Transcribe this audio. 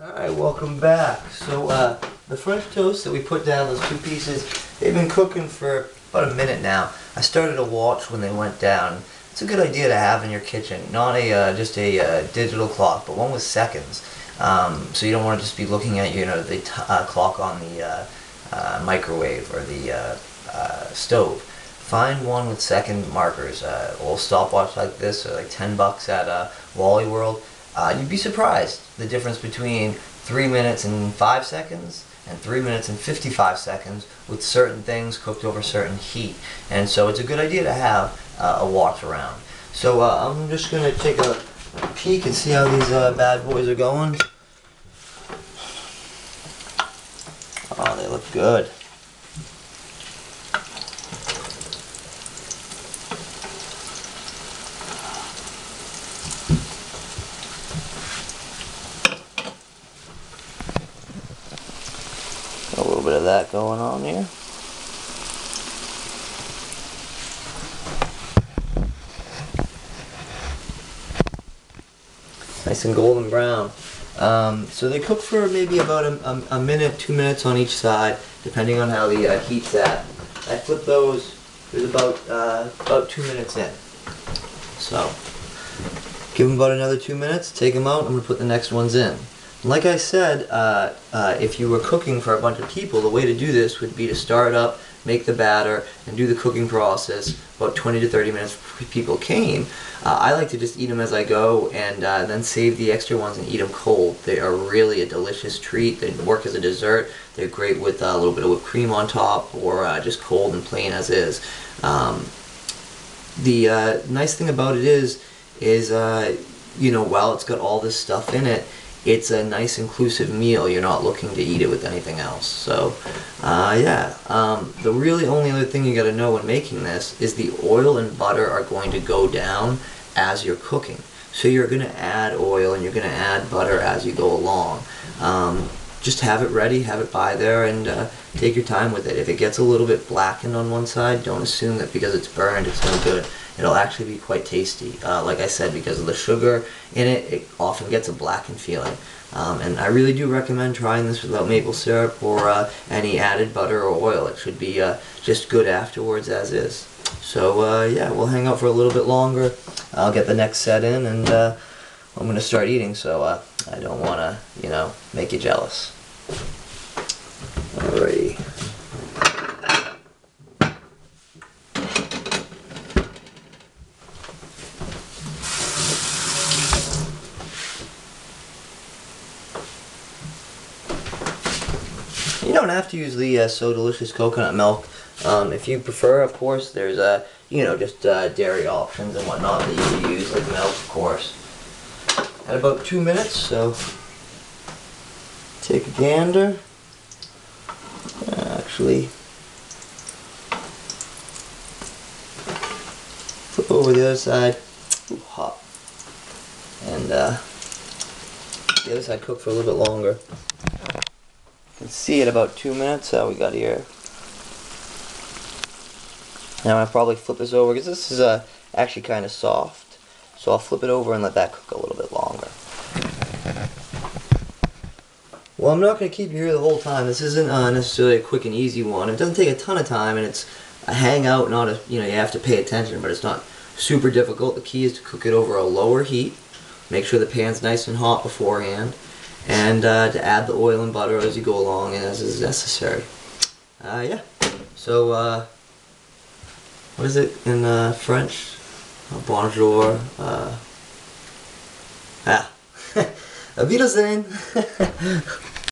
Alright, welcome back. So, the French toast that we put down, those two pieces, they've been cooking for about a minute now. I started to watch when they went down. It's a good idea to have in your kitchen. Not just a digital clock, but one with seconds. So you don't want to just be looking at, the clock on the microwave or the stove. Find one with second markers. A little stopwatch like this, or like $10 at Wally World. You'd be surprised the difference between 3 minutes and 5 seconds and 3 minutes and 55 seconds with certain things cooked over certain heat. And so it's a good idea to have a watch around. So I'm just going to take a peek and see how these bad boys are going. Oh, they look good. A little bit of that going on here. Nice and golden brown. So they cook for maybe about a minute, 2 minutes on each side, depending on how the heat's at. I flip those. There's about 2 minutes in. So give them about another 2 minutes. Take them out. I'm gonna put the next ones in. Like I said, if you were cooking for a bunch of people, the way to do this would be to start up, make the batter, and do the cooking process about 20 to 30 minutes before people came. I like to just eat them as I go and then save the extra ones and eat them cold. They are really a delicious treat. They work as a dessert. They're great with a little bit of whipped cream on top, or just cold and plain as is. The nice thing about it is while it's got all this stuff in it, it's a nice inclusive meal. You're not looking to eat it with anything else. So, the really only other thing you got to know when making this is the oil and butter are going to go down as you're cooking. So you're going to add oil and you're going to add butter as you go along. Just have it ready, have it by there, and take your time with it. If it gets a little bit blackened on one side, don't assume that because it's burned it's no good. It'll actually be quite tasty. Like I said, because of the sugar in it, it often gets a blackened feeling. And I really do recommend trying this without maple syrup or any added butter or oil. It should be just good afterwards as is. So yeah, we'll hang out for a little bit longer. I'll get the next set in, and I'm going to start eating, so I don't want to, make you jealous. Alrighty. You don't have to use the SoDelicious coconut milk. If you prefer, of course, there's just dairy options and whatnot that you can use, like milk, of course. At about 2 minutes, so take a gander. Actually, flip over the other side. Ooh, hot. And the other side cook for a little bit longer. You can see at about 2 minutes how we got here. Now I'll probably flip this over because this is actually kind of soft. So I'll flip it over and let that cook a little bit longer. Well, I'm not going to keep you here the whole time. This isn't necessarily a quick and easy one. It doesn't take a ton of time, and it's a hangout, not a, you have to pay attention, but it's not super difficult. The key is to cook it over a lower heat. Make sure the pan's nice and hot beforehand, and to add the oil and butter as you go along as is necessary. Yeah. So, what is it in French? Bonjour. Auf Wiedersehen.